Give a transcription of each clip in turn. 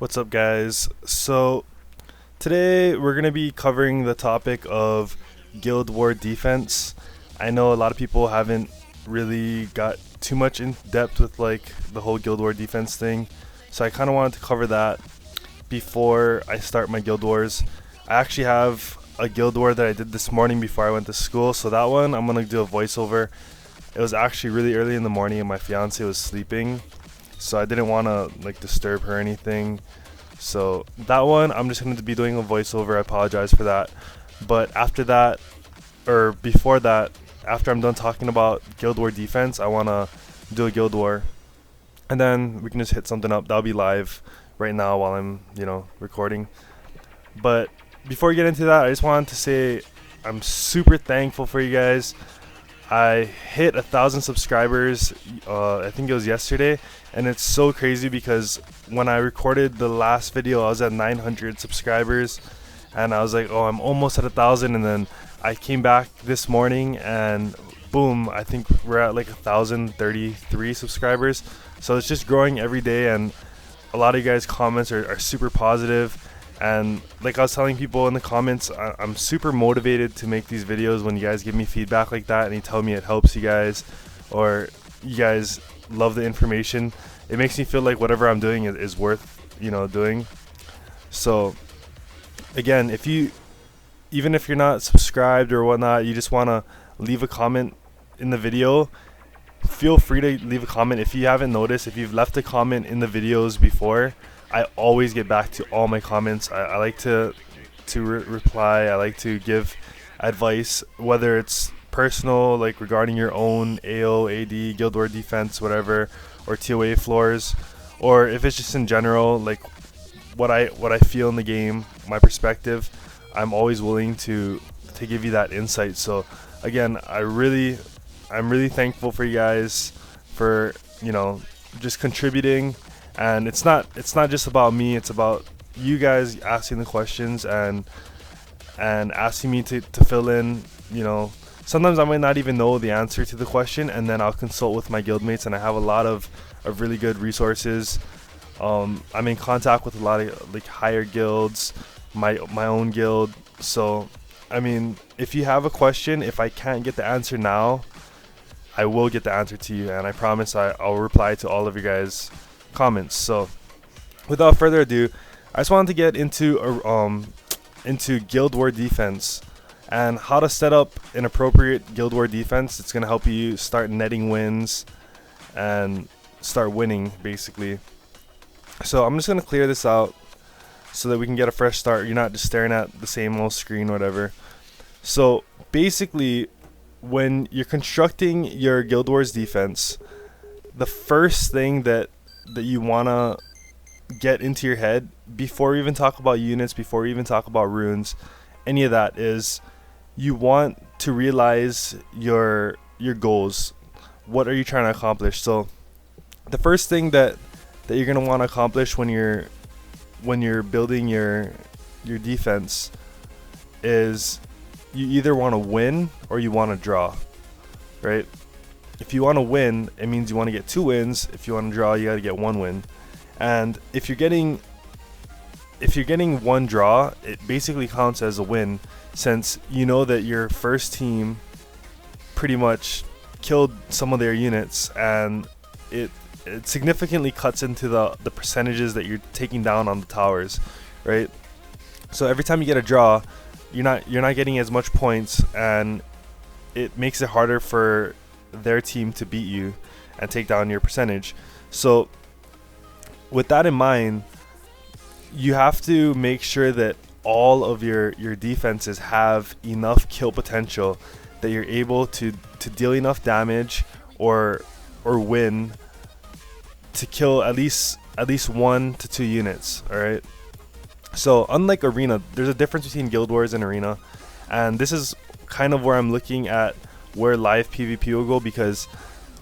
What's up, guys? So today we're gonna be covering the topic of Guild War defense. I know a lot of people haven't really got too much in depth with like the whole Guild War defense thing, so I kind of wanted to cover that before I start my Guild Wars. I actually have a Guild War that I did this morning before I went to school, so that one I'm gonna do a voiceover. It was actually really early in the morning and my fiance was sleeping, so I didn't want to like disturb her or anything. So that one I'm just going to be doing a voiceover. I apologize for that. But after that, or before that, after I'm done talking about Guild War defense, I want to do a Guild War, and then we can just hit something up. That'll be live right now while I'm recording. But before we get into that, I just wanted to say I'm super thankful for you guys. I hit 1,000 subscribers, I think it was yesterday, and it's so crazy because when I recorded the last video I was at 900 subscribers, and I was like, oh, I'm almost at 1,000, and then I came back this morning and boom, I think we're at like 1,033 subscribers. So it's just growing every day, and a lot of you guys' comments are super positive. And like I was telling people in the comments, I'm super motivated to make these videos when you guys give me feedback like that and you tell me it helps you guys, or you guys love the information. It makes me feel like whatever I'm doing is worth doing. So again, even if you're not subscribed or whatnot, you just want to leave a comment in the video, feel free to leave a comment. If you haven't noticed, if you've left a comment in the videos before, I always get back to all my comments. I like to reply. I like to give advice, whether it's personal, like regarding your own AO, AD, Guild War defense, whatever, or TOA floors, or if it's just in general, like what I feel in the game, my perspective. I'm always willing to give you that insight. So again, I'm really thankful for you guys for just contributing. And it's not just about me, it's about you guys asking the questions and asking me to fill in. Sometimes I might not even know the answer to the question, and then I'll consult with my guildmates, and I have a lot of really good resources. I'm in contact with a lot of like higher guilds, my own guild. So I mean, if you have a question, if I can't get the answer now, I will get the answer to you, and I promise I'll reply to all of you guys' comments. So without further ado, I just wanted to get into Guild War defense and how to set up an appropriate Guild War defense. It's going to help you start netting wins and start winning, basically. So I'm just going to clear this out so that we can get a fresh start. You're not just staring at the same old screen or whatever. So basically, when you're constructing your Guild Wars defense, the first thing that you want to get into your head before we even talk about units, before we even talk about runes, any of that, is you want to realize your goals. What are you trying to accomplish? So the first thing that you're going to want to accomplish when you're building your defense is you either want to win or you want to draw, right? If you want to win, it means you want to get 2 wins. If you want to draw, you got to get 1 win. And if you're getting 1 draw, it basically counts as a win, since you know that your first team pretty much killed some of their units, and it significantly cuts into the percentages that you're taking down on the towers, right? So every time you get a draw, you're not getting as much points, and it makes it harder for their team to beat you and take down your percentage. So with that in mind, you have to make sure that all of your defenses have enough kill potential that you're able to deal enough damage or win to kill at least 1 to 2 units. All right. So unlike arena, there's a difference between Guild Wars and arena, and this is kind of where I'm looking at where live PvP will go, because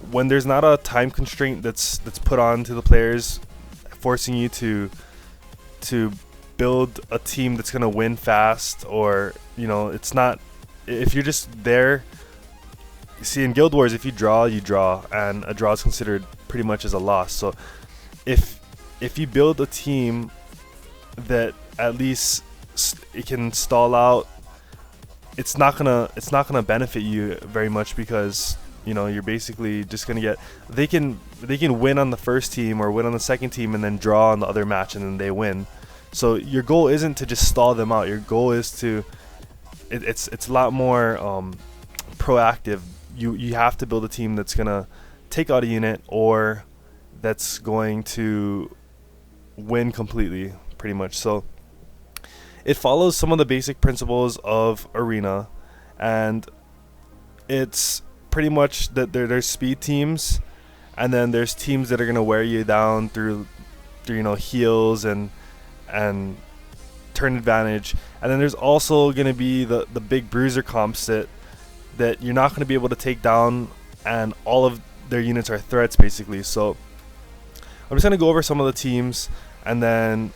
when there's not a time constraint that's put on to the players, forcing you to build a team that's gonna win fast, or it's not, if you're just there. See, in Guild Wars, if you draw, you draw, and a draw is considered pretty much as a loss. So if you build a team that at least it can stall out, it's not gonna benefit you very much, because you're basically just gonna get, they can win on the first team or win on the second team and then draw on the other match and then they win. So your goal isn't to just stall them out. Your goal is to it's a lot more proactive. You have to build a team that's gonna take out a unit or that's going to win completely, pretty much. So it follows some of the basic principles of Arena, and it's pretty much that there's speed teams, and then there's teams that are gonna wear you down through heals and turn advantage, and then there's also gonna be the big Bruiser comps that you're not gonna be able to take down, and all of their units are threats basically. So I'm just gonna go over some of the teams, and then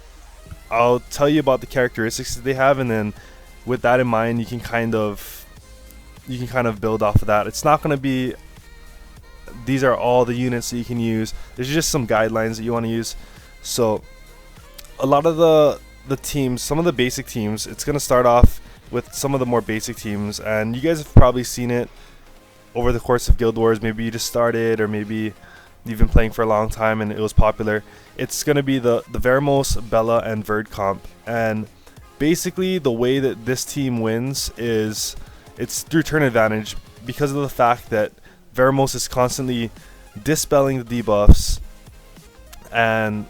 I'll tell you about the characteristics that they have, and then with that in mind, you can kind of build off of that. It's not going to be these are all the units that you can use. There's just some guidelines that you want to use. So a lot of the teams, some of the basic teams, it's going to start off with some of the more basic teams, and you guys have probably seen it over the course of Guild Wars. Maybe you just started, or maybe you've been playing for a long time and it was popular. It's going to be the Veramos, Bella, and Verd comp. And basically the way that this team wins is it's through turn advantage, because of the fact that Veramos is constantly dispelling the debuffs and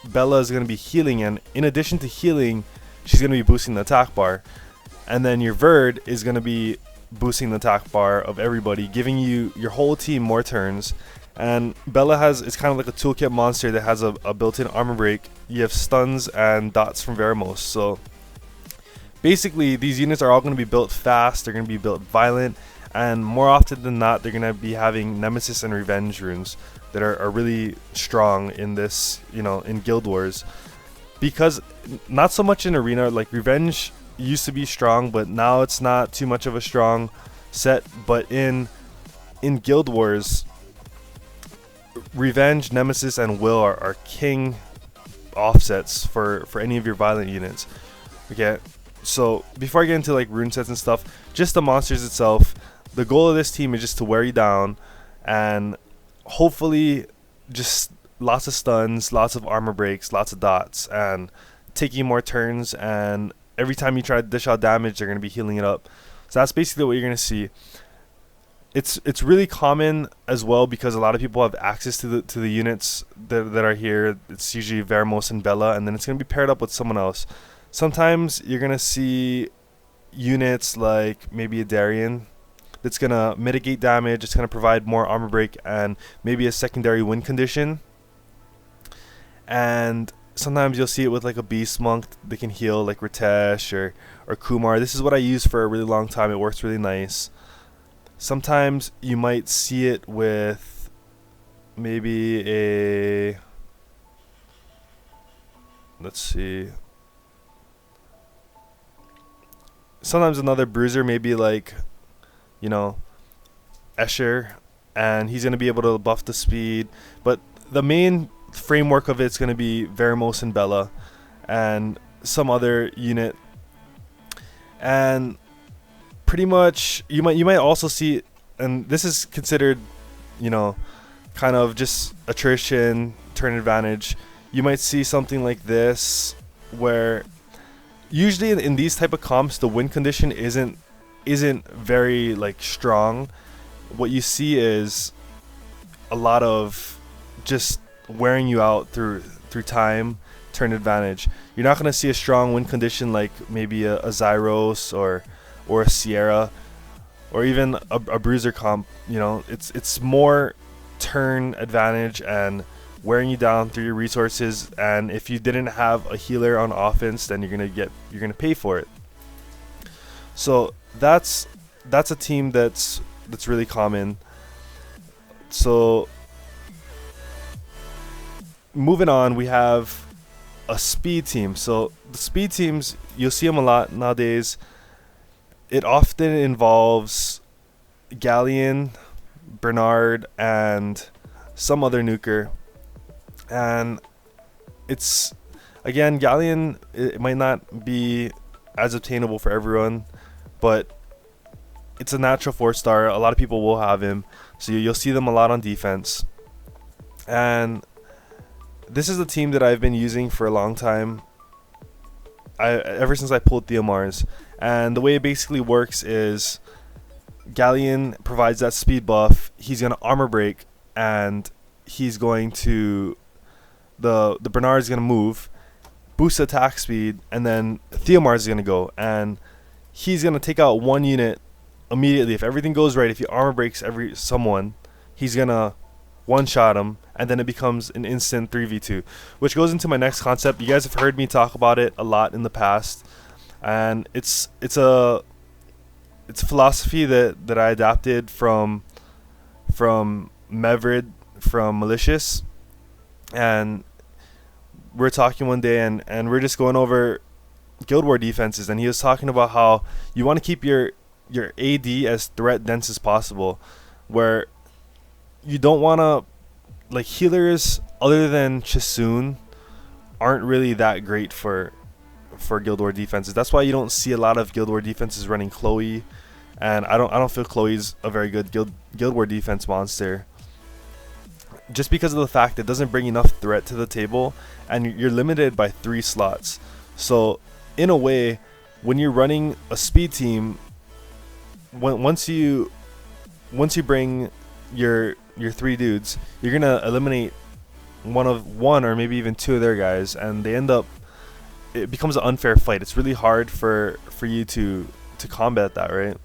Bella is going to be healing, and in addition to healing, she's going to be boosting the attack bar. And then your Verd is going to be boosting the attack bar of everybody, giving you your whole team more turns. And Bella it's kind of like a toolkit monster that has a built-in armor break. You have stuns and dots from Veramos. So basically these units are all going to be built fast, they're going to be built violent, and more often than not they're going to be having Nemesis and Revenge runes that are really strong in this, in Guild Wars. Because not so much in Arena, like Revenge used to be strong, but now it's not too much of a strong set. But in Guild Wars, Revenge, Nemesis, and Will are king offsets for any of your violent units. Okay, so before I get into like rune sets and stuff, just the monsters itself, the goal of this team is just to wear you down, and hopefully just lots of stuns, lots of armor breaks, lots of dots, and taking more turns, and every time you try to dish out damage, they're going to be healing it up. So that's basically what you're going to see. It's really common as well, because a lot of people have access to the units that are here. It's usually Veramos and Bella, and then it's going to be paired up with someone else. Sometimes you're going to see units like maybe a Darien that's going to mitigate damage, it's going to provide more armor break, and maybe a secondary win condition. And sometimes you'll see it with like a Beast Monk that can heal, like Ritesh or Kumar. This is what I use for a really long time. It works really nice. Sometimes you might see it with maybe a, let's see, sometimes another Bruiser, maybe like, Escher, and he's going to be able to buff the speed. But the main framework of it's going to be Veramos and Bella and some other unit. And pretty much you might also see, and this is considered kind of just attrition, turn advantage. You might see something like this, where usually in these type of comps the win condition isn't very like strong. What you see is a lot of just wearing you out through time, turn advantage. You're not going to see a strong win condition like maybe a Zyros or a Sierra, or even a Bruiser comp. It's more turn advantage and wearing you down through your resources. And if you didn't have a healer on offense, then you're gonna pay for it. So that's a team that's really common. So moving on, we have a speed team. So the speed teams, you'll see them a lot nowadays. It often involves Galleon, Bernard, and some other nuker. And it's Again, Galleon, it might not be as obtainable for everyone, but it's a natural 4-star. A lot of people will have him, so you'll see them a lot on defense. And this is a team that I've been using for a long time. Ever since I pulled Theomars. And the way it basically works is Galleon provides that speed buff. He's going to armor break, and he's going to the Bernard is going to move, boost attack speed, and then Theomars is going to go, and he's going to take out one unit immediately. If everything goes right, if he armor breaks someone, he's going to one-shot him, and then it becomes an instant 3v2, which goes into my next concept. You guys have heard me talk about it a lot in the past, and it's a philosophy that I adapted from Mevrid from Malicious. And we're talking one day, and we're just going over Guild War defenses, and he was talking about how you want to keep your AD as threat dense as possible, where you don't want to, like, healers other than Chisoon aren't really that great for Guild War defenses. That's why you don't see a lot of Guild War defenses running Chloe, and I don't feel Chloe's a very good Guild War defense monster, just because of the fact it doesn't bring enough threat to the table, and you're limited by 3 slots. So in a way, when you're running a speed team, once you bring your 3 dudes, you're gonna eliminate one or maybe even 2 of their guys, and it becomes an unfair fight. It's really hard for you to combat that, right?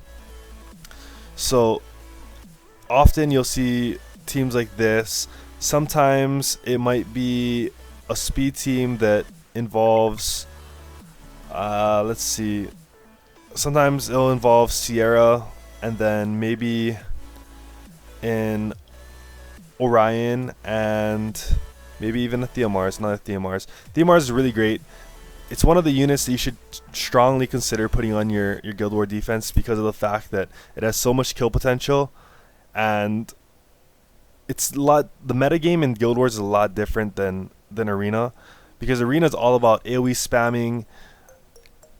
So often you'll see teams like this. Sometimes it might be a speed team that involves let's see, sometimes it'll involve Sierra, and then maybe in Orion, and maybe even a Theomars. Not a Theomars. Theomars is really great. It's one of the units that you should strongly consider putting on your Guild War defense, because of the fact that it has so much kill potential, and it's a lot. The metagame in Guild Wars is a lot different than Arena, because Arena is all about AoE spamming,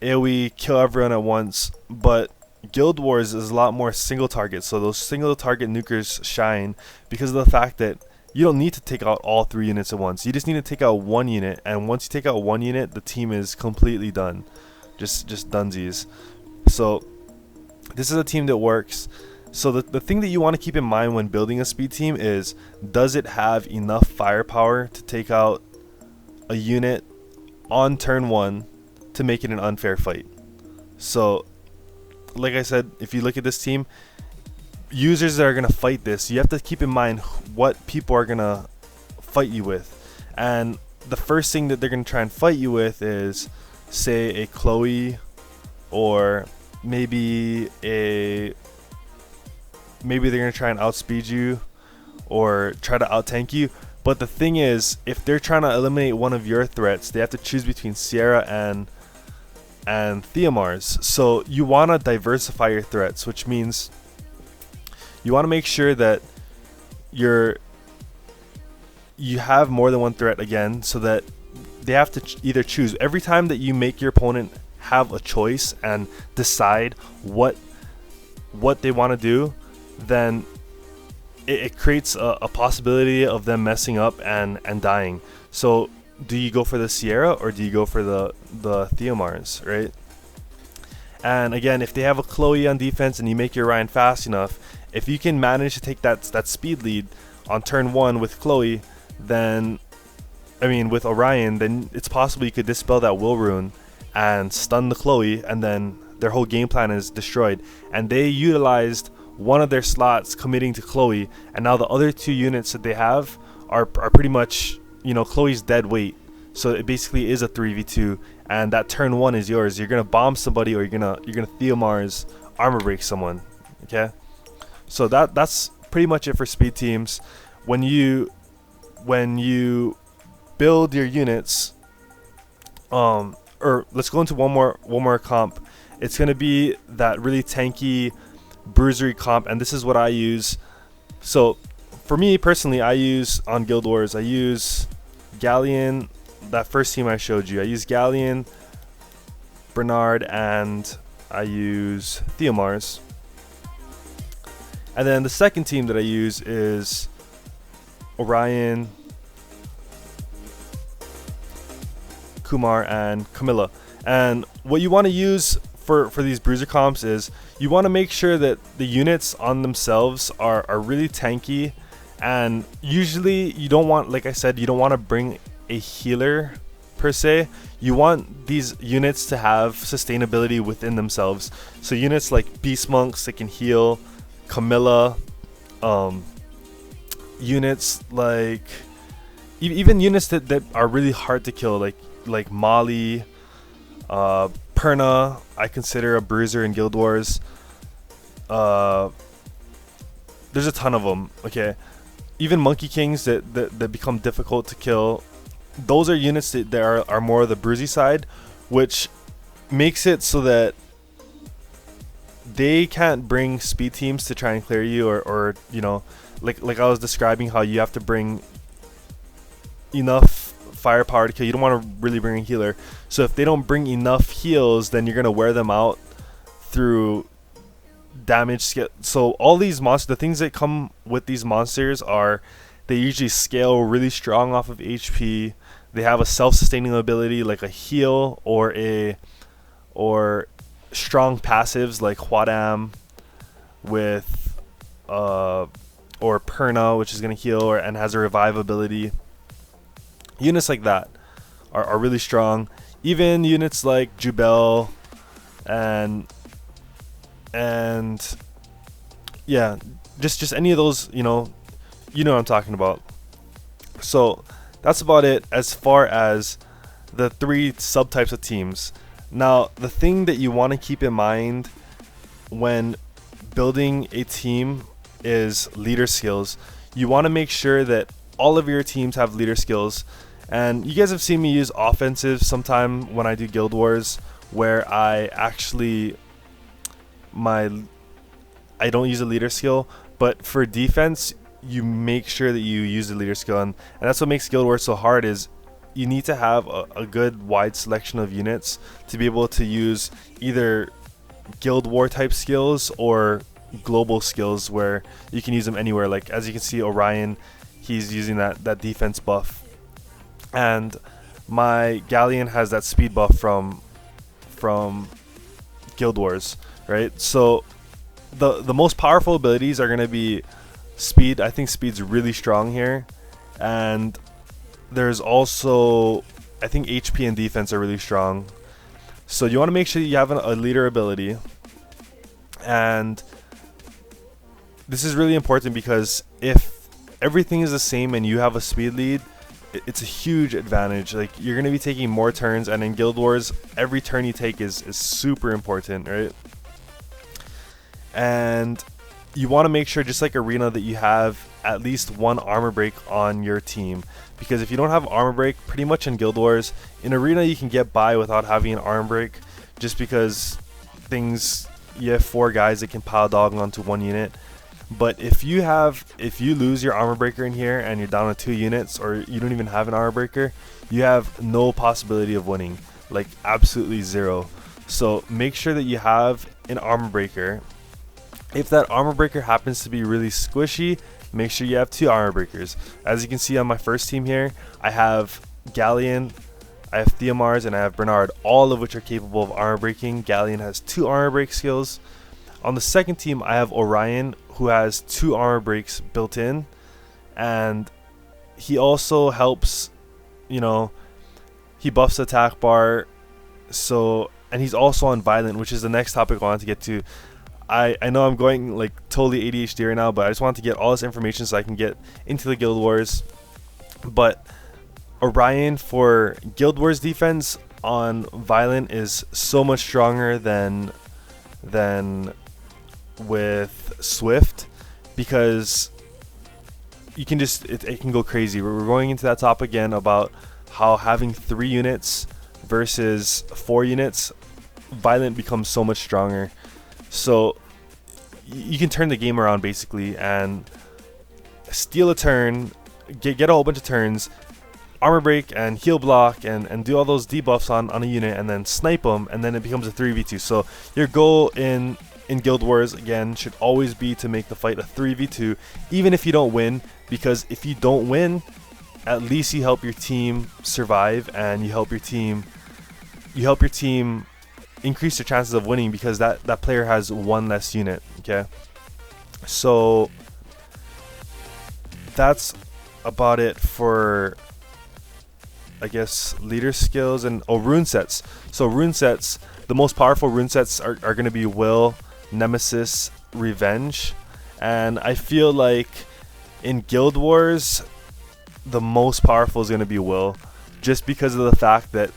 AoE kill everyone at once, but Guild Wars is a lot more single target. So those single target nukers shine because of the fact that you don't need to take out all 3 units at once. You just need to take out 1 unit, and once you take out 1 unit, the team is completely done. Just dunsies. So this is a team that works. So the thing that you want to keep in mind when building a speed team is, does it have enough firepower to take out a unit on turn 1 to make it an unfair fight? So like I said, if you look at this team, users that are going to fight this, you have to keep in mind what people are going to fight you with. And the first thing that they're going to try and fight you with is, say, a Chloe, or maybe they're going to try and outspeed you or try to out-tank you. But the thing is, if they're trying to eliminate one of your threats, they have to choose between Sierra and Theomars. So you want to diversify your threats, which means you want to make sure that you have more than one threat again, so that they have to either choose. Every time that you make your opponent have a choice and decide what they want to do, then it creates a possibility of them messing up and dying. So do you go for the Sierra or do you go for the Theomars, right? And again, if they have a Chloe on defense and you make your Ryan fast enough, if you can manage to take that speed lead on turn 1 with Chloe, then, I mean, with Orion, then it's possible you could dispel that will rune and stun the Chloe, and then their whole game plan is destroyed. And they utilized one of their slots committing to Chloe, and now the other 2 units that they have are pretty much, you know, Chloe's dead weight. So it basically is a 3v2, and that turn 1 is yours. You're gonna bomb somebody, or you're gonna Theomars armor break someone. Okay, so that's pretty much it for speed teams. When you build your units, or let's go into one more comp. It's gonna be that really tanky Bruiser comp, and this is what I use. So for me personally, I use on Guild Wars, I use Galleon, that first team I showed you. I use Galleon, Bernard, and I use Theomars. And then the second team that I use is Orion, Kumar, and Camilla. And what you want to use for these Bruiser comps is you want to make sure that the units on themselves are really tanky, and usually you don't want, like I said, you don't want to bring a healer per se. You want these units to have sustainability within themselves. So units like Beast Monks that can heal, Camilla, units like even units that are really hard to kill, like Molly, Perna, I consider a bruiser in Guild Wars. There's a ton of them. Okay, even Monkey Kings that become difficult to kill. Those are units that are more the bruisey side, which makes it so that they can't bring speed teams to try and clear you, or you know, like I was describing how you have to bring enough firepower to kill. You don't want to really bring a healer. So if they don't bring enough heals, then you're gonna wear them out through damage scale. So all these monsters, the things that come with these monsters are they usually scale really strong off of HP. They have a self-sustaining ability like a heal or strong passives like Huadam with or Perna, which is gonna heal and has a revive ability. Units like that are really strong. Even units like Jubel and yeah, just any of those, you know what I'm talking about. So that's about it as far as the three subtypes of teams. Now, the thing that you want to keep in mind when building a team is leader skills. You want to make sure that all of your teams have leader skills. And you guys have seen me use offensive sometime when I do Guild Wars, where I actually I don't use a leader skill, but for defense you make sure that you use the leader skill, and that's what makes Guild Wars so hard. Is you need to have a good wide selection of units to be able to use either Guild War type skills or global skills where you can use them anywhere. Like as you can see, Orion, he's using that defense buff, and my Galleon has that speed buff from Guild Wars, right? So the most powerful abilities are going to be speed. I think speed's really strong here, and there's also, I think HP and defense are really strong. So you want to make sure you have a leader ability, and this is really important because if everything is the same and you have a speed lead, it's a huge advantage. Like you're going to be taking more turns, and in Guild Wars every turn you take is super important, right? And you want to make sure, just like Arena, that you have at least one armor break on your team, because if you don't have armor break, pretty much in Guild Wars, in Arena you can get by without having an armor break, just because you have 4 guys that can pile dog onto one unit. But if you lose your armor breaker in here and you're down to 2 units, or you don't even have an armor breaker, you have no possibility of winning, like absolutely zero. So make sure that you have an armor breaker. If that armor breaker happens to be really squishy, make sure you have 2 armor breakers. As you can see on my first team here, I have Galleon, I have Theomars, and I have Bernard, all of which are capable of armor breaking. Galleon has 2 armor break skills. On the second team, I have Orion, who has 2 armor breaks built in, and he also helps, he buffs the attack bar. So, and he's also on Violent, which is the next topic I wanted to get to. I know I'm going like totally ADHD right now, but I just wanted to get all this information so I can get into the Guild Wars. But Orion for Guild Wars defense on Violent is so much stronger than with Swift, because you can just it can go crazy. We're going into that topic again about how having 3 units versus 4 units, Violent becomes so much stronger. So you can turn the game around basically and steal a turn, get a whole bunch of turns, armor break and heal block and do all those debuffs on a unit and then snipe them, and then it becomes a 3v2. So your goal in Guild Wars again should always be to make the fight a 3v2, even if you don't win, because if you don't win, at least you help your team survive, and you help your team increase their chances of winning, because that player has one less unit. Okay, so that's about it for, I guess, leader skills. And rune sets. So rune sets, the most powerful rune sets are going to be Will, Nemesis, Revenge, and I feel like in Guild Wars the most powerful is going to be Will, just because of the fact that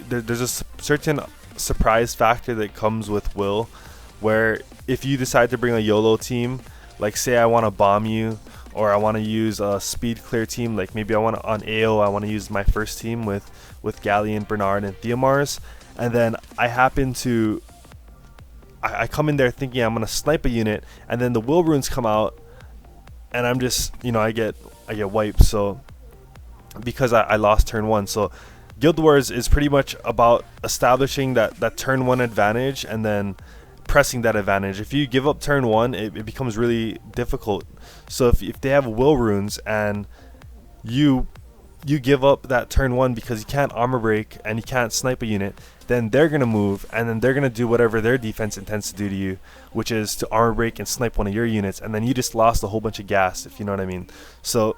there's a certain surprise factor that comes with Will, where if you decide to bring a YOLO team, like say I want to bomb you, or I want to use a speed clear team, like maybe on AO I want to use my first team with Galleon, Bernard, and Theomars, and then I come in there thinking I'm gonna snipe a unit, and then the Will runes come out, and I'm just, I get wiped. So because I lost turn 1. So Guild Wars is pretty much about establishing that turn 1 advantage and then pressing that advantage. If you give up turn 1, it becomes really difficult. So if they have Will runes and you give up that turn 1 because you can't armor break and you can't snipe a unit, then they're going to move, and then they're going to do whatever their defense intends to do to you, which is to armor break and snipe one of your units, and then you just lost a whole bunch of gas, if you know what I mean. So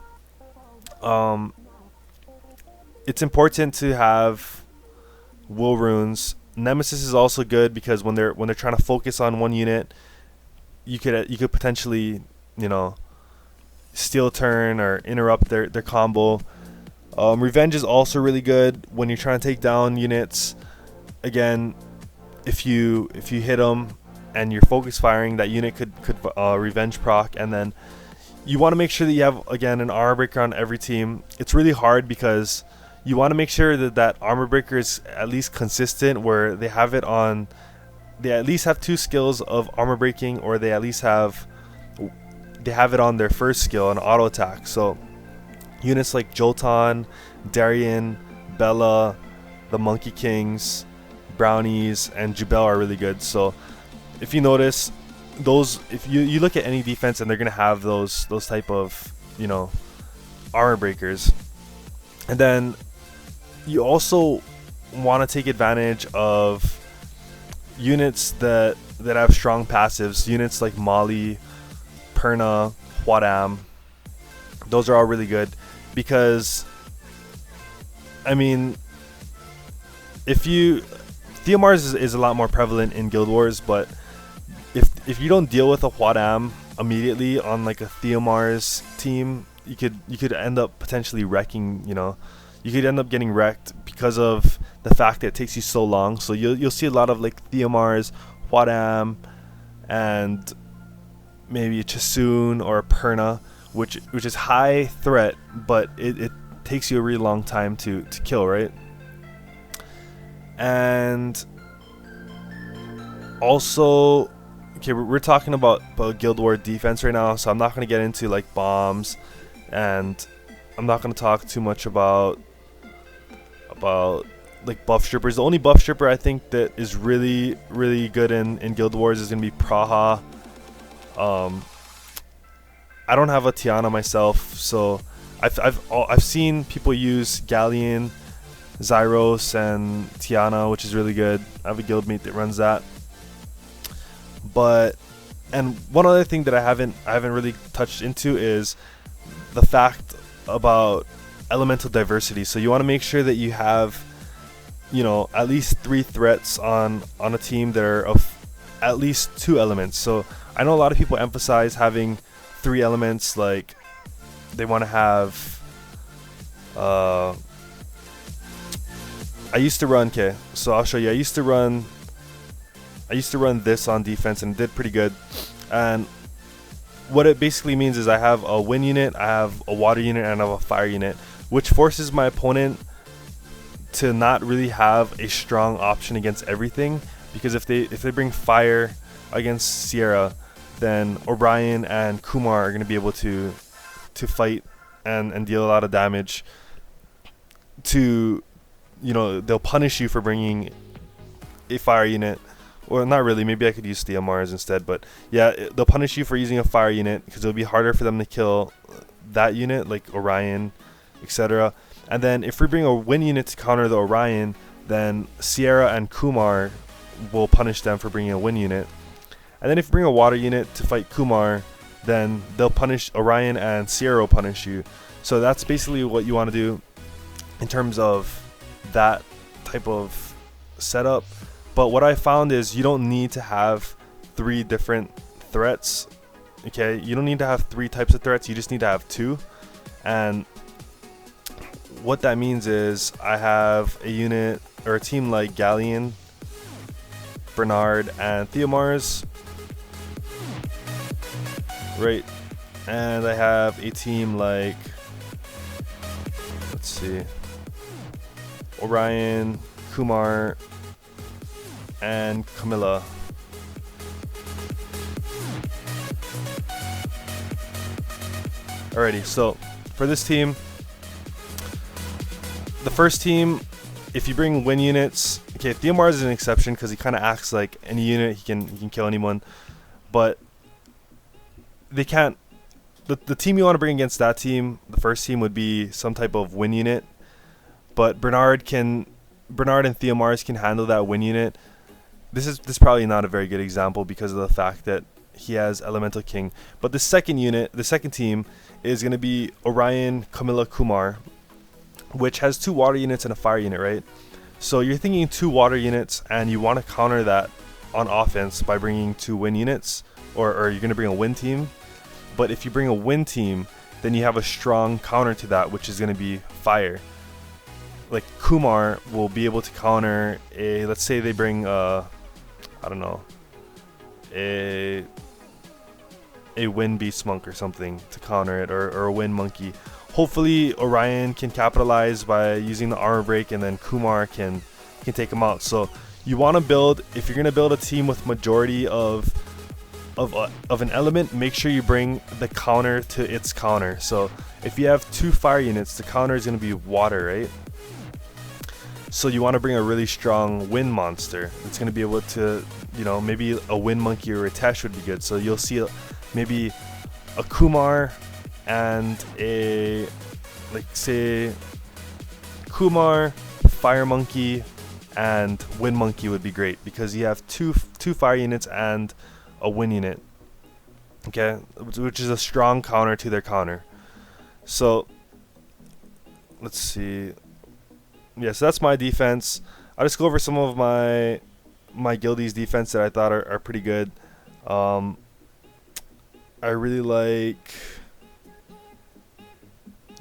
it's important to have Will runes. Nemesis is also good because when they're trying to focus on one unit, you could potentially, steal turn or interrupt their combo. Revenge is also really good when you're trying to take down units. Again, if you hit them and you're focus firing, that unit could revenge proc, and then you want to make sure that you have, again, an armor breaker on every team. It's really hard because you want to make sure that armor breaker is at least consistent, where they have it on, they at least have 2 skills of armor breaking, or they at least have it on their first skill, an auto attack. So units like Jolton, Darien, Bella, the Monkey Kings, Brownies, and Jubel are really good. So if you notice those, if you look at any defense, and they're gonna have those type of armor breakers. And then you also want to take advantage of units that have strong passives. Units like Molly, Perna, Huadam, those are all really good, because Theomars is a lot more prevalent in Guild Wars, but if you don't deal with a Huadam immediately on like a Theomars team, you could end up potentially wrecking. You could end up getting wrecked because of the fact that it takes you so long. So you'll see a lot of like Theomars, Huadam, and maybe a Chasoon or a Perna, which is high threat, but it takes you a really long time to kill, right? And also, okay, we're talking about Guild War defense right now, so I'm not going to get into like bombs, and I'm not going to talk too much about like buff strippers. The only buff stripper I think that is really, really good in Guild Wars is going to be Praha. I don't have a Tiana myself, so I've seen people use Galleon, Zyros, and Tiana, which is really good. I have a guildmate that runs that. And one other thing that I haven't really touched into is the fact about elemental diversity. So you want to make sure that you have, at least 3 threats on a team that are of at least 2 elements. So I know a lot of people emphasize having 3 elements, like they want to have I used to run, so I'll show you. I used to run this on defense, and it did pretty good. And what it basically means is I have a wind unit, I have a water unit, and I have a fire unit, which forces my opponent to not really have a strong option against everything, because if they bring fire against Sierra, then O'Brien and Kumar are going to be able to fight and deal a lot of damage to, they'll punish you for bringing a fire unit. Or not really, maybe I could use Theomars instead, but yeah, they'll punish you for using a fire unit because it'll be harder for them to kill that unit, like Orion, etc. And then if we bring a wind unit to counter the Orion, then Sierra and Kumar will punish them for bringing a wind unit. And then if you bring a water unit to fight Kumar, then they'll punish Orion, and Sierra will punish you. So that's basically what you want to do in terms of that type of setup. But what I found is you don't need to have 3 different threats. Okay, you don't need to have 3 types of threats. You just need to have 2. And what that means is I have a unit or a team like Galleon, Bernard, and Theomars, right? And I have a team like, let's see, Orion, Kumar, and Camilla. Alrighty, so for this team, the first team, if you bring win units, okay, Theomars is an exception because he kind of acts like any unit. He can kill anyone, but they can't. The team you want to bring against that team, the first team, would be some type of win unit. But Bernard and Theomars can handle that win unit. This is probably not a very good example because of the fact that he has Elemental King. But the second team is going to be Orion, Camilla, Kumar, which has 2 water units and a fire unit, right? So you're thinking 2 water units, and you want to counter that on offense by bringing 2 wind units, or you're going to bring a wind team. But if you bring a wind team, then you have a strong counter to that, which is going to be fire. Like Kumar will be able to counter let's say they bring I don't know, a wind beast monk or something to counter it, or a wind monkey. Hopefully Orion can capitalize by using the armor break, and then Kumar can take him out. So you want to build, if you're going to build a team with majority of an element, make sure you bring the counter to its counter. So if you have 2 fire units, the counter is going to be water, right? So you want to bring a really strong wind monster that's going to be able to, maybe a wind monkey or a Tesh would be good. So you'll see maybe a Kumar and say Kumar, fire monkey, and wind monkey would be great because you have two fire units and a wind unit. Okay, which is a strong counter to their counter. So let's see. Yeah, so that's my defense. I'll just go over some of my guildie's defense that I thought are pretty good. I really like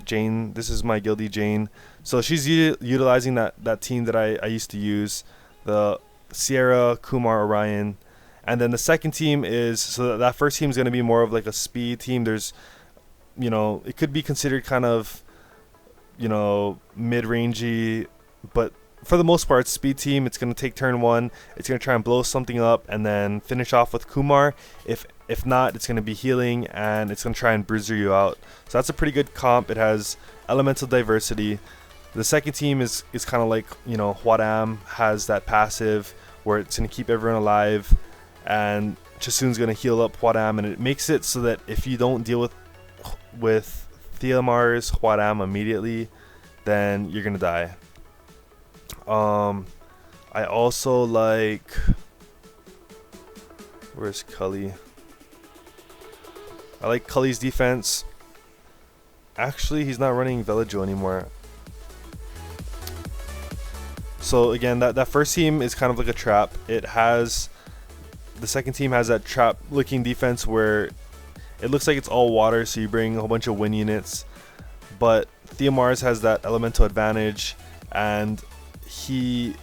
Jane. This is my guildie Jane. So she's utilizing that team that I used to use, the Sierra, Kumar, Orion. And then the second team is, so that first team is going to be more of like a speed team. There's, it could be considered kind of, mid-rangey, but for the most part, speed team. It's going to take turn 1. It's going to try and blow something up and then finish off with Kumar. If not, it's going to be healing, and it's going to try and bruiser you out. So that's a pretty good comp. It has elemental diversity. The second team is kind of like, Huadam has that passive where it's going to keep everyone alive, and Chasun's going to heal up Huadam, and it makes it so that if you don't deal with Theomar's Huadam immediately, then you're going to die. I also like, where's Cully? I like Cully's defense. Actually, he's not running Villaggio anymore. So again, that first team is kind of like a trap. The second team has that trap looking defense where it looks like it's all water, so you bring a whole bunch of wind units. But Theomars has that elemental advantage, and he,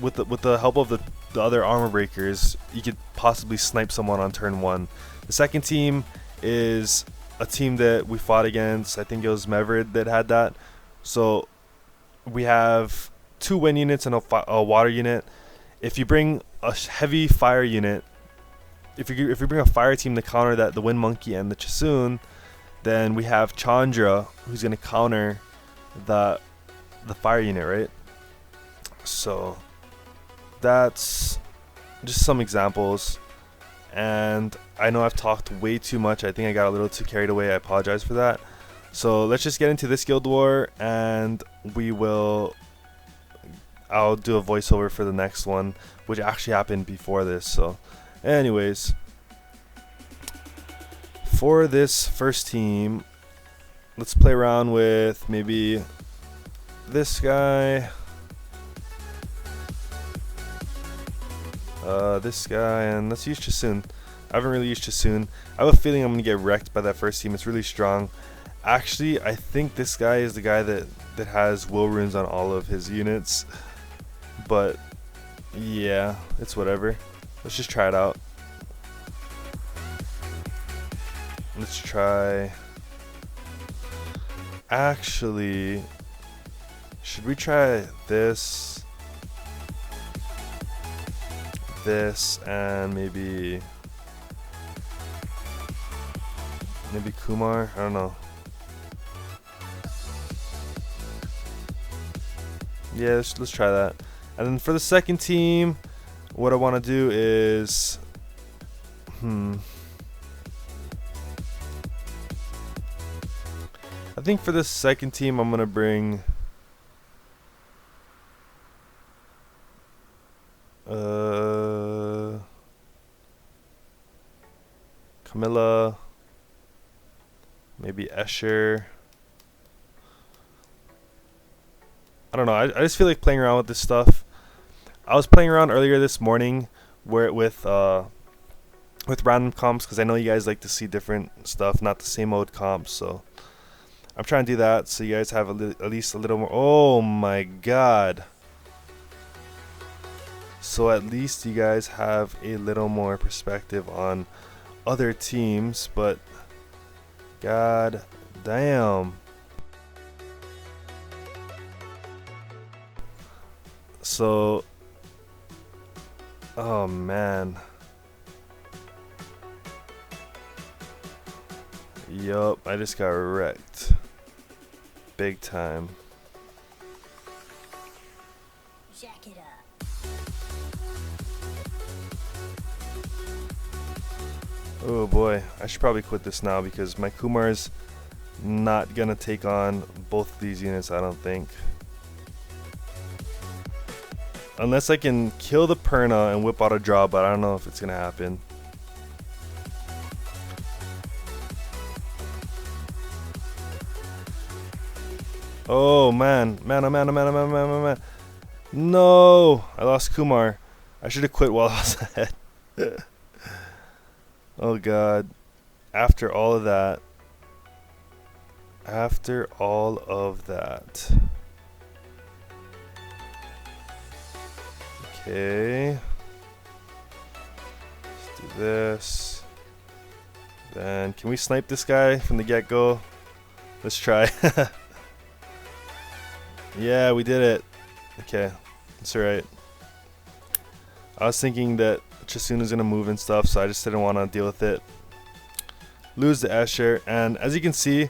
with the help of the other armor breakers, you could possibly snipe someone on turn 1. The second team is a team that we fought against. I think it was Mevered that had that. So we have 2 wind units and a water unit. If you bring a heavy fire unit, if you bring a fire team to counter the wind monkey and the Chasun, Then we have Chandra, who's gonna counter the fire unit, right? So that's just some examples. And I know I've talked way too much. I think I got a little too carried away. I apologize for that. So let's just get into this guild war, and I'll do a voiceover for the next one, which actually happened before this. So anyways, for this first team, let's play around with maybe this guy, this guy, and let's use Chasun. I haven't really used Chasun. I have a feeling I'm gonna get wrecked by that first team. It's really strong. Actually, I think this guy is the guy that has will runes on all of his units. But yeah, it's whatever. Let's just try it out. Let's try. Actually, should we try this, and maybe Kumar? I don't know. Yeah, let's try that. And then for the second team, what I want to do is, I think for this second team, I'm gonna bring Camilla, maybe Escher. I don't know. I just feel like playing around with this stuff. I was playing around earlier this morning with random comps, because I know you guys like to see different stuff, not the same old comps. So I'm trying to do that so you guys have at least a little more. Oh my god. So at least you guys have a little more perspective on other teams, but god damn. So, oh man. Yup, I just got wrecked. Big time. Jack it up. Oh boy, I should probably quit this now because my Kumar's not gonna take on both of these units, I don't think. Unless I can kill the Perna and whip out a draw, but I don't know if it's gonna happen. Oh man, man. No, I lost Kumar. I should have quit while I was ahead. Oh god. After all of that. Okay. Let's do this. Then, can we snipe this guy from the get-go? Let's try. Yeah, we did it. Okay, that's alright. I was thinking that Chasun is gonna move and stuff, so I just didn't want to deal with it. Lose the Escher, and as you can see,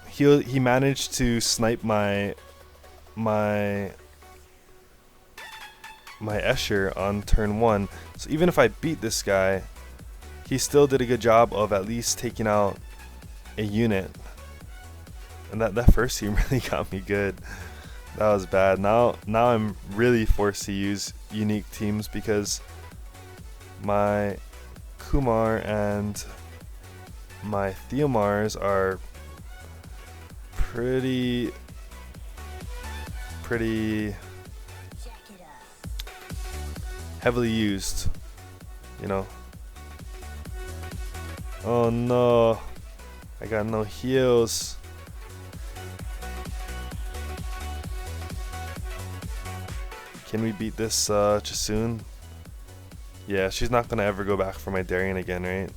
he managed to snipe my Escher on turn 1. So even if I beat this guy, he still did a good job of at least taking out a unit. And that first team really got me good. That was bad. Now I'm really forced to use unique teams because my Kumar and my Theomars are pretty heavily used, you know. Oh no, I got no heals. Can we beat this Chasun? Yeah, she's not gonna ever go back for my Darien again, right?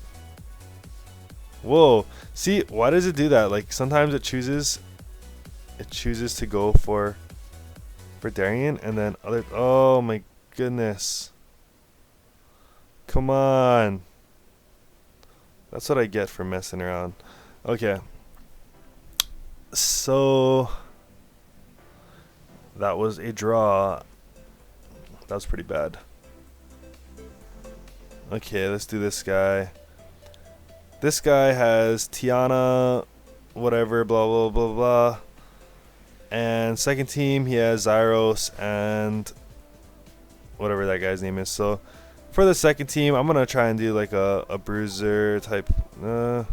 Whoa, see, why does it do that? Like sometimes it chooses to go for Darien, and then oh my goodness. Come on. That's what I get for messing around. Okay. So that was a draw. That was pretty bad. Okay, let's do this guy. This guy has Tiana, whatever, blah, blah, blah, blah. And second team, he has Zyros and whatever that guy's name is. So for the second team, I'm going to try and do like a Bruiser type. Yeah,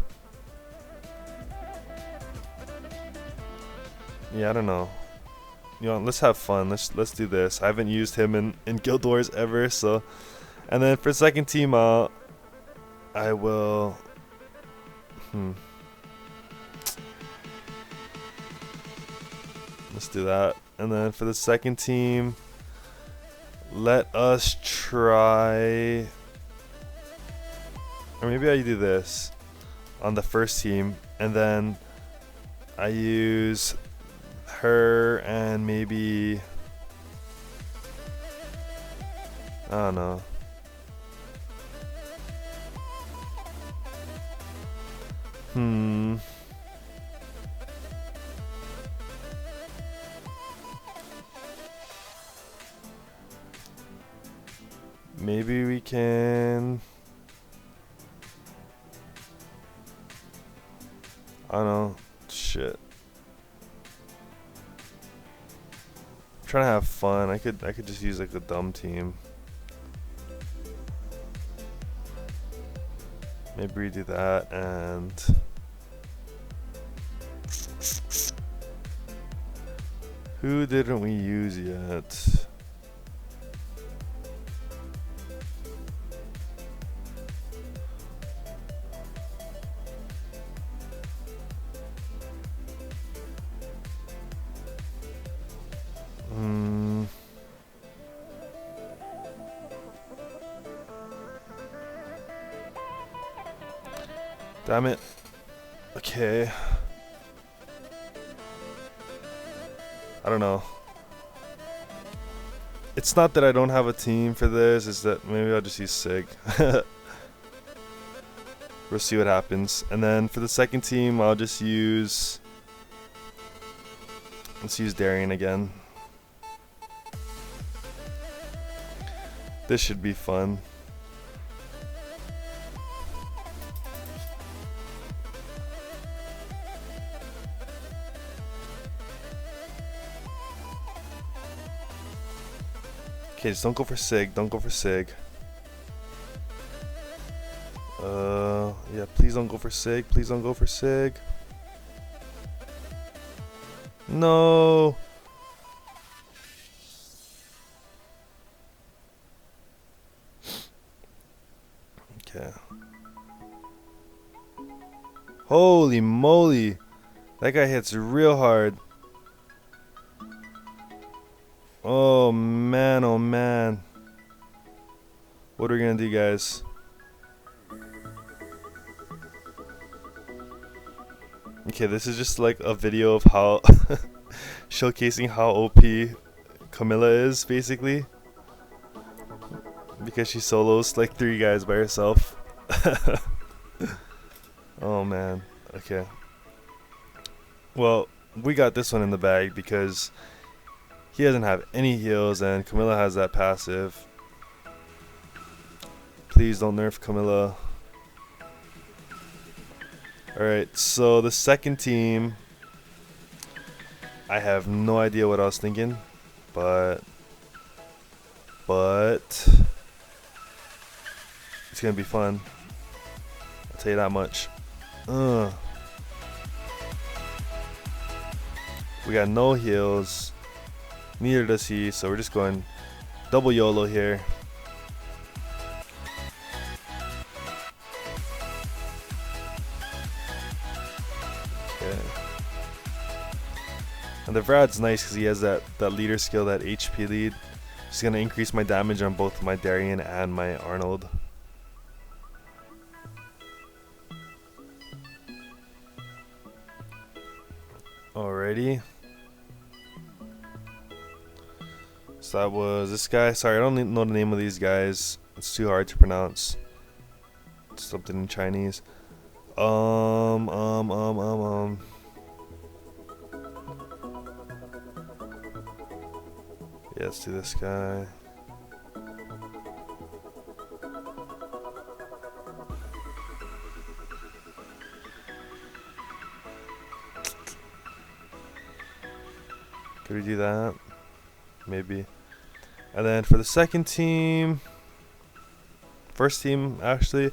I don't know. You know, let's have fun. Let's do this. I haven't used him in Guild Wars ever, so. And then for second team, I will. Let's do that. And then for the second team, let us try. Or maybe I do this on the first team, and then I use her and maybe. I don't know. Maybe we can. I don't know. Shit. I'm trying to have fun. I could just use like a dumb team. Maybe we do that and. Who didn't we use yet? Damn it. Okay. I don't know. It's not that I don't have a team for this, it's that maybe I'll just use Sig. We'll see what happens. And then for the second team, I'll just use. Let's use Darian again. This should be fun. Okay, just don't go for Sig. Don't go for Sig. Yeah, please don't go for Sig. Please don't go for Sig. No. Okay. Holy moly. That guy hits real hard. Oh man, oh man. What are we gonna do, guys? Okay, this is just like a video of how showcasing how OP Camilla is, basically. Because she solos like 3 guys by herself. Oh man. Okay. Well, we got this one in the bag because he doesn't have any heals and Camilla has that passive. Please don't nerf Camilla. Alright, so the second team, I have no idea what I was thinking, but it's gonna be fun. I'll tell you that much. We got no heals. Neither does he, so we're just going double YOLO here. Okay. And the Vrad's nice because he has that leader skill, that HP lead. It's going to increase my damage on both my Darian and my Arnold. Alrighty. So that was this guy. Sorry, I don't know the name of these guys. It's too hard to pronounce. It's something in Chinese. Um, um, um, um, um. Yeah, let's do this guy. Could we do that? Maybe. And then for the second team, first team actually.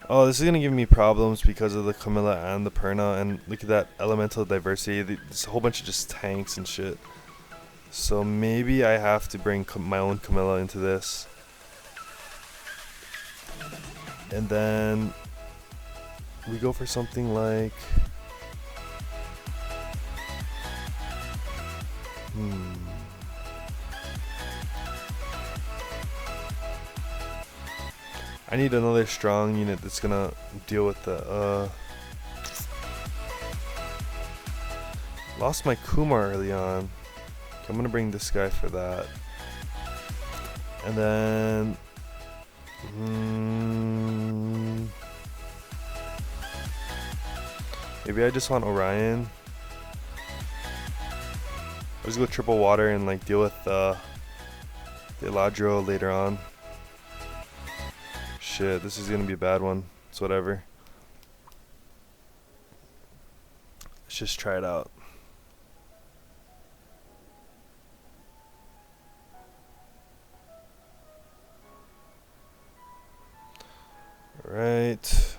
Oh, this is gonna give me problems because of the Camilla and the Perna, and look at that elemental diversity. There's a whole bunch of just tanks and shit. So maybe I have to bring my own Camilla into this. And then we go for something like I need another strong unit that's gonna deal with the lost my Kumar early on. Okay, I'm gonna bring this guy for that. And then maybe I just want Orion. I'll just go triple water and like deal with the Eladro later on. Shit, this is gonna be a bad one. It's whatever. Let's just try it out. Alright.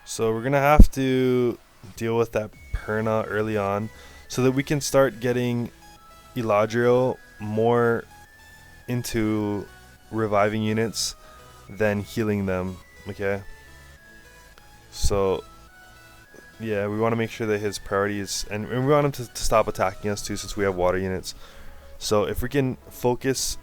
So we're gonna have to deal with that Perna early on so that we can start getting Eladrio more into reviving units than healing them. Okay, so yeah, we want to make sure that his priority is, and we want him to stop attacking us too, since we have water units. So if we can focus,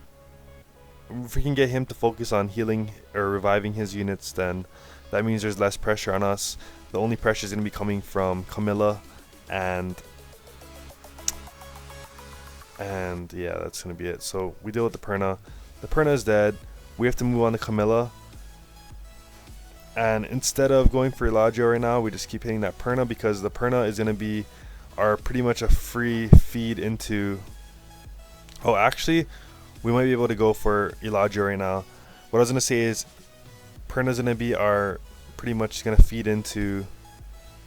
if we can get him to focus on healing or reviving his units, then that means there's less pressure on us. The only pressure is going to be coming from Camilla, and yeah, that's going to be it. So we deal with the Perna. The Perna is dead. We have to move on to Camilla. And instead of going for Eladrio right now, we just keep hitting that Perna, because the Perna is going to be our pretty much a free feed into... Oh, actually, we might be able to go for Eladrio right now. What I was going to say is Perna is going to be our pretty much going to feed into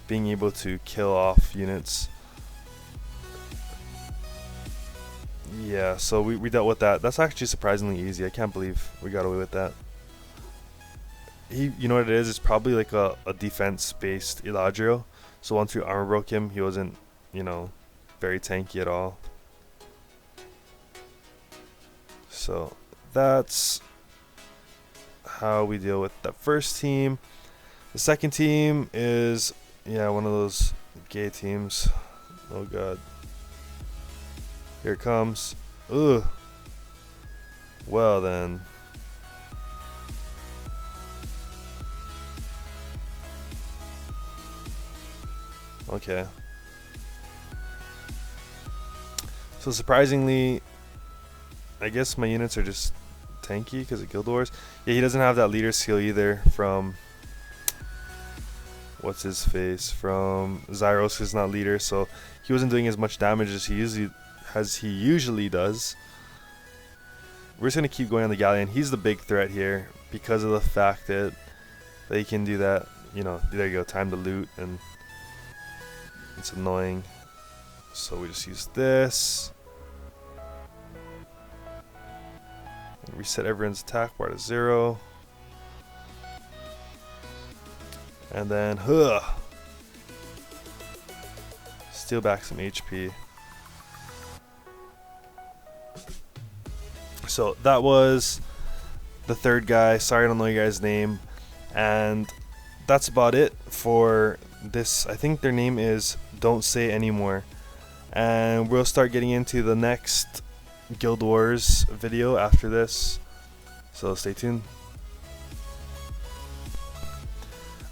being able to kill off units. Yeah, so we dealt with that. That's actually surprisingly easy. I can't believe we got away with that. You know what it is? It's probably like a defense-based Eladrio. So once we armor broke him, he wasn't, you know, very tanky at all. So that's how we deal with the first team. The second team is, yeah, one of those gay teams. Oh god. Here it comes. Ugh. Well then. Okay. So surprisingly, I guess my units are just tanky because of Guild Wars. Yeah, he doesn't have that leader skill either from... What's his face? From Zyros is not leader, so he wasn't doing as much damage as he usually does. We're just gonna keep going on the Galleon. He's the big threat here because of the fact that he can do that. You know, there you go, time to loot, and it's annoying. So we just use this. And reset everyone's attack bar to 0. And then, steal back some HP. So that was the third guy. Sorry I don't know your guys' name. And that's about it for this. I think their name is Don't Say Anymore. And we'll start getting into the next Guild Wars video after this. So stay tuned.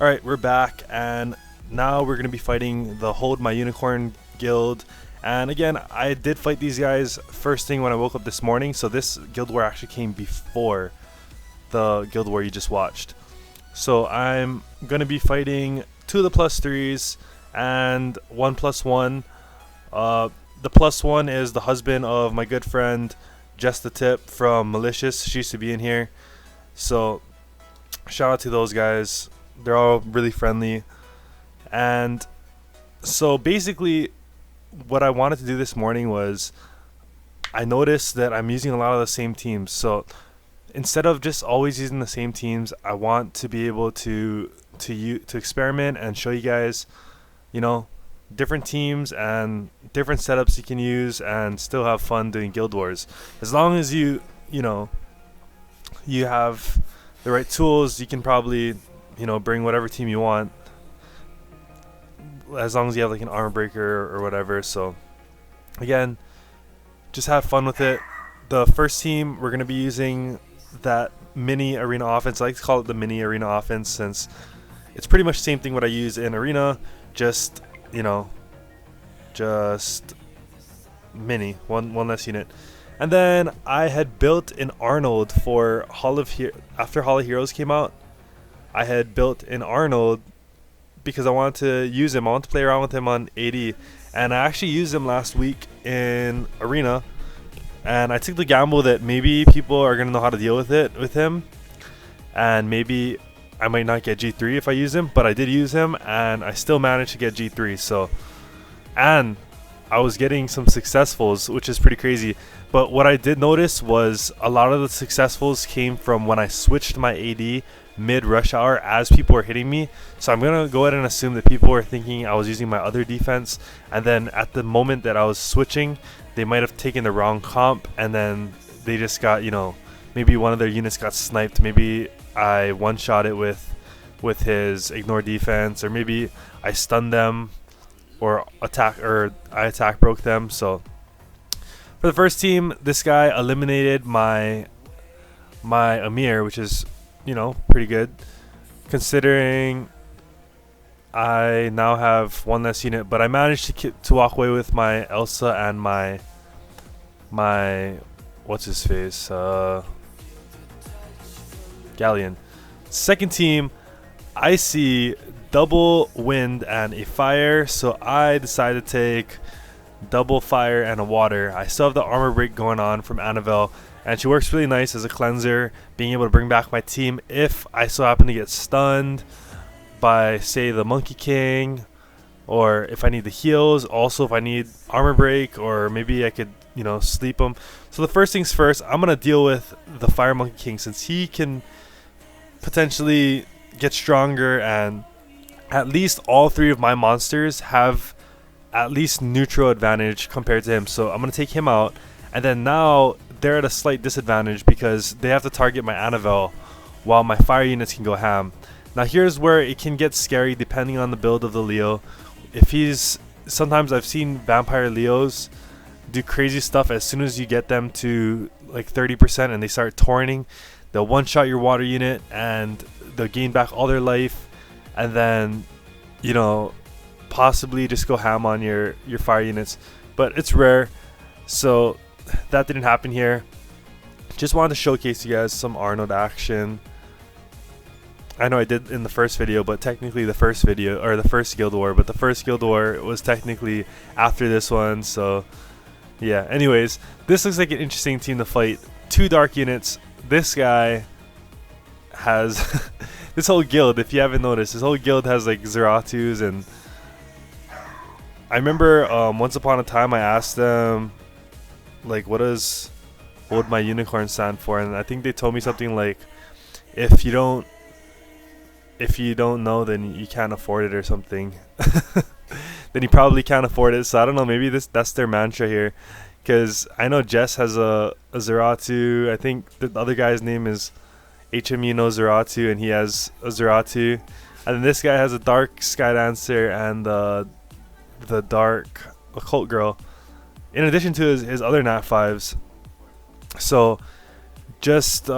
Alright, we're back, and now we're going to be fighting the Hold My Unicorn guild. And again, I did fight these guys first thing when I woke up this morning, so this Guild War actually came before the Guild War you just watched. So I'm gonna be fighting 2 of the +3s and 1 +1. The +1 is the husband of my good friend Jess the Tip from Malicious. She used to be in here. So shout out to those guys. They're all really friendly. And so basically what I wanted to do this morning was I noticed that I'm using a lot of the same teams. So instead of just always using the same teams, I want to be able to experiment and show you guys, you know, different teams and different setups you can use and still have fun doing Guild Wars. As long as you have the right tools, you can probably, bring whatever team you want, as long as you have like an armor breaker or whatever. So again, just have fun with it. The first team, we're going to be using that mini arena offense. I like to call it the mini arena offense since it's pretty much the same thing what I use in arena, just mini, one less unit. And then I had built an Arnold for after Hall of Heroes came out. I had built an Arnold because I wanted to use him. I want to play around with him on AD, and I actually used him last week in arena. And I took the gamble that maybe people are gonna know how to deal with him, and maybe I might not get G3 if I use him, but I did use him, and I still managed to get G3. So, and I was getting some successfuls, which is pretty crazy. But what I did notice was a lot of the successfuls came from when I switched my AD mid rush hour as people were hitting me. So I'm gonna go ahead and assume that people were thinking I was using my other defense, and then at the moment that I was switching, they might have taken the wrong comp, and then they just got, maybe one of their units got sniped. Maybe I one-shot it with his ignore defense, or maybe I stunned them, or I attack broke them. So for the first team, this guy eliminated my Amir, which is pretty good considering I now have one less unit. But I managed to walk away with my Elsa and my what's his face, Galleon. Second team, I see double wind and a fire, so I decided to take double fire and a water. I still have the armor break going on from Annabelle, and she works really nice as a cleanser, being able to bring back my team if I so happen to get stunned by, say, the Monkey King, or if I need the heals. Also, if I need armor break, or maybe I could sleep them. So the first things first, I'm gonna deal with the Fire Monkey King, since he can potentially get stronger, and at least all 3 of my monsters have at least neutral advantage compared to him. So I'm gonna take him out, and then now they're at a slight disadvantage because they have to target my Annabelle while my fire units can go ham. Now here's where it can get scary depending on the build of the Leo. Sometimes I've seen vampire Leos do crazy stuff. As soon as you get them to like 30% and they start torrenting, they'll one-shot your water unit and they'll gain back all their life, and then possibly just go ham on your fire units. But it's rare, so that didn't happen here. Just wanted to showcase you guys some Arnold action. I know I did in the first video, but technically the first video, or the first Guild War, but the first Guild War was technically after this one. So yeah, anyways, this looks like an interesting team to fight. 2 dark units. This guy has this whole guild, if you haven't noticed, this whole guild has like Zeratus. And I remember once upon a time I asked them, like, what would my unicorn stand for? And I think they told me something like, if you don't know, then you can't afford it, or something. Then you probably can't afford it. So I don't know, maybe that's their mantra here, because I know Jess has a Zeratu. I think the other guy's name is HMU no Zeratu, and he has a Zeratu. And then this guy has a dark Sky Dancer and the dark Occult Girl, in addition to his other Nat 5s. So just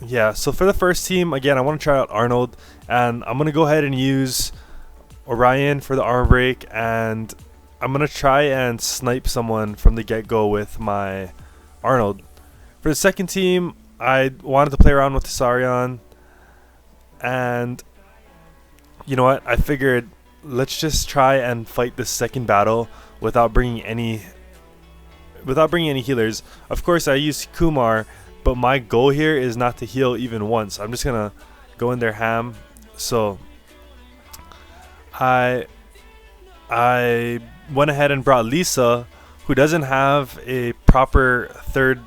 yeah, so for the first team, again, I want to try out Arnold, and I'm going to go ahead and use Orion for the armor break, and I'm going to try and snipe someone from the get-go with my Arnold. For the second team, I wanted to play around with Sarion, And you know what? I figured let's just try and fight this second battle without bringing any healers. Of course, I use Kumar, but my goal here is not to heal even once. I'm just gonna go in there ham. So I went ahead and brought Lisa, who doesn't have a proper third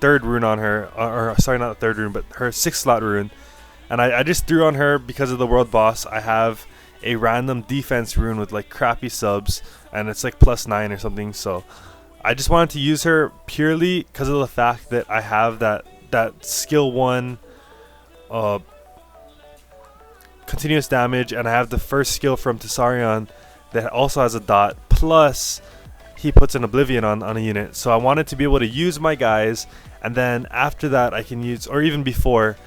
rune on her, or sorry, not third rune, but her 6th slot rune. And I just threw on her because of the world boss. I have a random defense rune with like crappy subs, and it's like +9 or something. So I just wanted to use her purely because of the fact that I have that skill 1 continuous damage, and I have the first skill from Tsarion that also has a dot, plus he puts an Oblivion on a unit. So I wanted to be able to use my guys, and then after that I can use, or even before,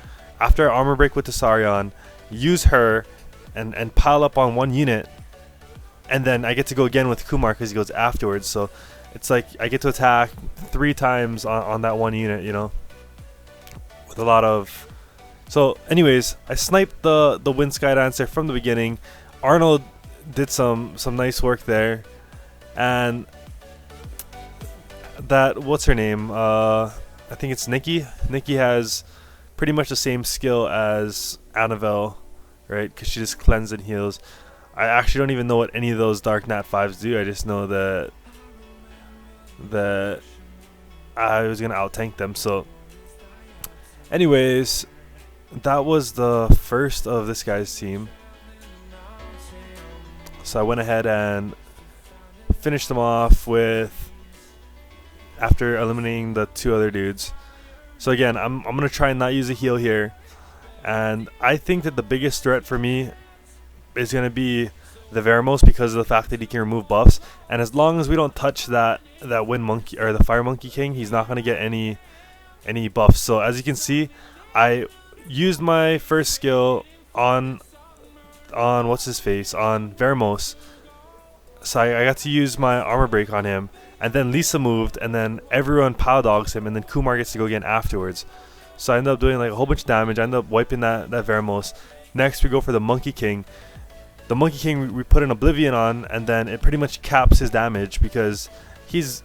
after I armor break with Tsarion, use her and pile up on one unit, and then I get to go again with Kumar because he goes afterwards. So it's like I get to attack 3 times on that one unit, you know, with a lot of... So anyways, I sniped the Wind Sky Dancer from the beginning. Arnold did some nice work there, and that, what's her name, I think it's Nikki. Nikki has pretty much the same skill as Annabelle, right? Because she just cleanses and heals. I actually don't even know what any of those Dark Nat 5s do. I just know that I was gonna out tank them. So anyways, that was the first of this guy's team. So I went ahead and finished them off with, after eliminating the 2 other dudes. So again, I'm gonna try and not use a heal here, and I think that the biggest threat for me is gonna be the Veramos because of the fact that he can remove buffs, and as long as we don't touch that Wind Monkey or the Fire Monkey King, he's not gonna get any buffs. So as you can see, I used my first skill on what's his face, on Veramos. So I got to use my armor break on him, and then Lisa moved, and then everyone pow dogs him, and then Kumar gets to go again afterwards. So I ended up doing like a whole bunch of damage. I ended up wiping that Veramos. Next we go for the Monkey King. The Monkey King we put an Oblivion on, and then it pretty much caps his damage because he's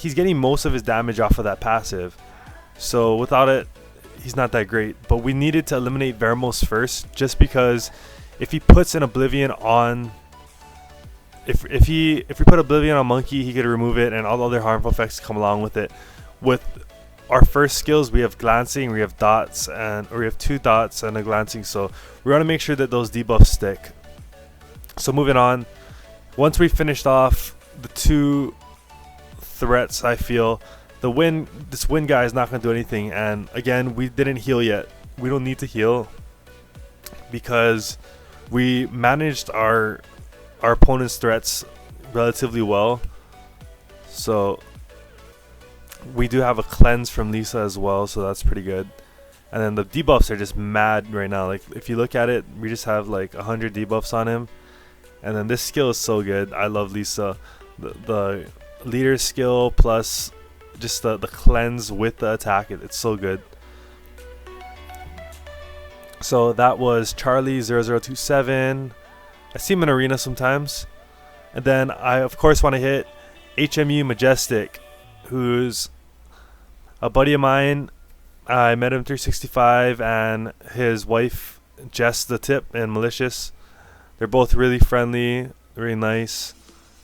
getting most of his damage off of that passive. So without it, he's not that great. But we needed to eliminate Veramos first, just because if he puts an Oblivion on, if we put Oblivion on Monkey, he could remove it, and all the other harmful effects come along with it. With our first skills, we have glancing, we have dots, or we have 2 dots and a glancing. So we want to make sure that those debuffs stick. So moving on, once we finished off the 2 threats, I feel this wind guy is not going to do anything. And again, we didn't heal yet. We don't need to heal because we managed our opponent's threats relatively well. So we do have a cleanse from Lisa as well, so that's pretty good. And then the debuffs are just mad right now. Like if you look at it, we just have like 100 debuffs on him. And then this skill is so good. I love Lisa. The leader skill plus just the cleanse with the attack, it's so good. So that was Charlie0027. I see him in arena sometimes. And then I of course want to hit HMU Majestic, who's a buddy of mine. I met him 365, and his wife Jess the Tip and Malicious. They're both really friendly, really nice,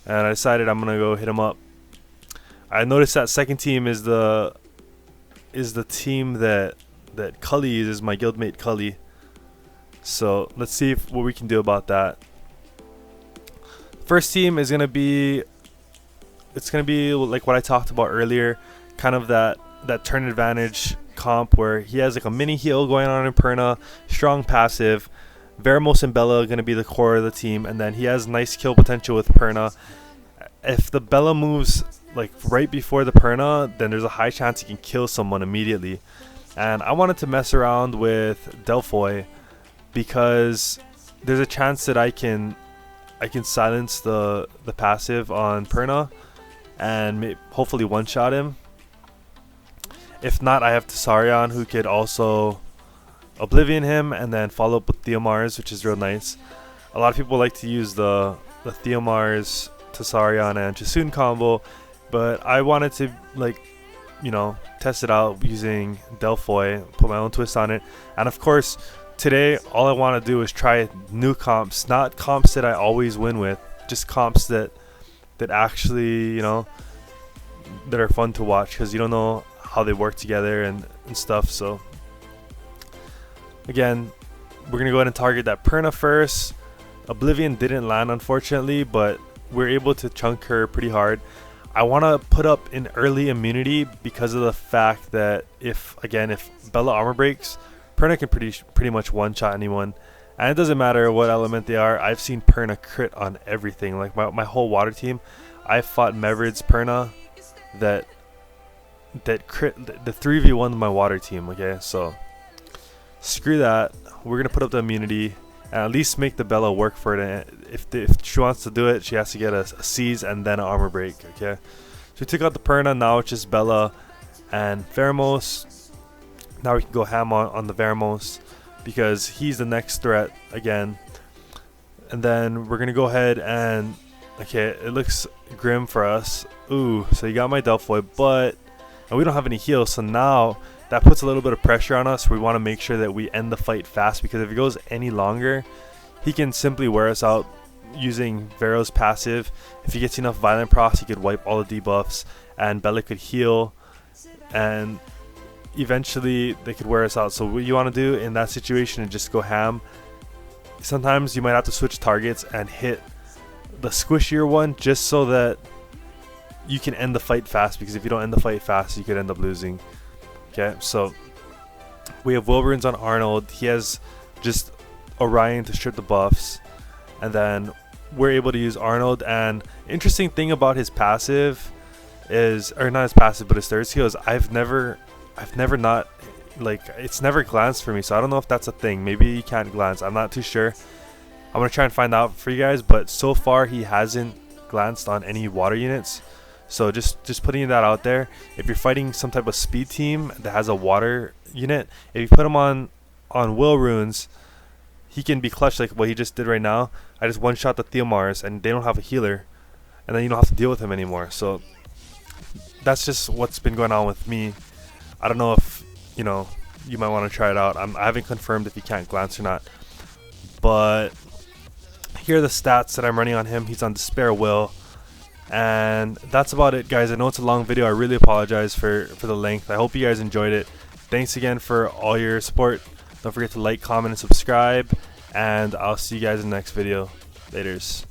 and I decided I'm gonna go hit them up. I noticed that second team is the team that Cully uses, my guildmate Cully. So let's see what we can do about that. First team is gonna be like what I talked about earlier, kind of that turn advantage comp where he has like a mini heal going on in Perna, strong passive. Veramos and Bella are going to be the core of the team, and then he has nice kill potential with Perna. If the Bella moves like right before the Perna, then there's a high chance he can kill someone immediately. And I wanted to mess around with Delphoy because there's a chance that I can silence the passive on Perna and hopefully one-shot him. If not, I have Tsarion, who could also Oblivion him and then follow up with Theomars, which is real nice. A lot of people like to use the Theomars, Tessarion, and Chasun combo, but I wanted to, like, you know, test it out using Delphoy, put my own twist on it. And of course, today all I want to do is try new comps, not comps that I always win with, just comps that actually, you know, that are fun to watch, because you don't know how they work together and stuff. So again, we're gonna go ahead and target that Perna first. Oblivion didn't land, unfortunately, but we're able to chunk her pretty hard. I want to put up an early immunity because of the fact that if Bella armor breaks, Perna can pretty much one-shot anyone. And it doesn't matter what element they are. I've seen Perna crit on everything. Like my whole water team, I fought Mevrid's Perna that crit the 3v1 my water team. Okay, so screw that. We're gonna put up the immunity and at least make the Bella work for it. If she wants to do it, she has to get a seize and then an armor break. Okay, so we took out the Perna. Now it's just Bella and Veramos. Now we can go ham on the Veramos because he's the next threat again. And then we're gonna go ahead and, okay, it looks grim for us. Ooh, so you got my Delphoy, and we don't have any heals, so now that puts a little bit of pressure on us. We want to make sure that we end the fight fast, because if it goes any longer, he can simply wear us out using Vero's passive. If he gets enough Violent Procs, he could wipe all the debuffs, and Bella could heal, and eventually they could wear us out. So what you want to do in that situation is just go ham. Sometimes you might have to switch targets and hit the squishier one just so that you can end the fight fast, because if you don't end the fight fast, you could end up losing. Okay, so we have will runes on Arnold. He has just Orion to strip the buffs, and then we're able to use Arnold. And interesting thing about his passive is, or not his passive, but his third skill is I've never not, like, it's never glanced for me, so I don't know if that's a thing. Maybe you can't glance, I'm not too sure. I'm gonna try and find out for you guys, but so far he hasn't glanced on any water units. So just putting that out there. If you're fighting some type of speed team that has a water unit, if you put him on will runes, he can be clutch like what he just did right now. I just one-shot the Theomars and they don't have a healer, and then you don't have to deal with him anymore. So that's just what's been going on with me. I don't know if, you know, you might want to try it out. I haven't confirmed if he can't glance or not, but here are the stats that I'm running on him. He's on Despair Will. And that's about it, guys. I know it's a long video. I really apologize for the length. I hope you guys enjoyed it. Thanks again for all your support. Don't forget to like, comment, and subscribe. And I'll see you guys in the next video. Laters.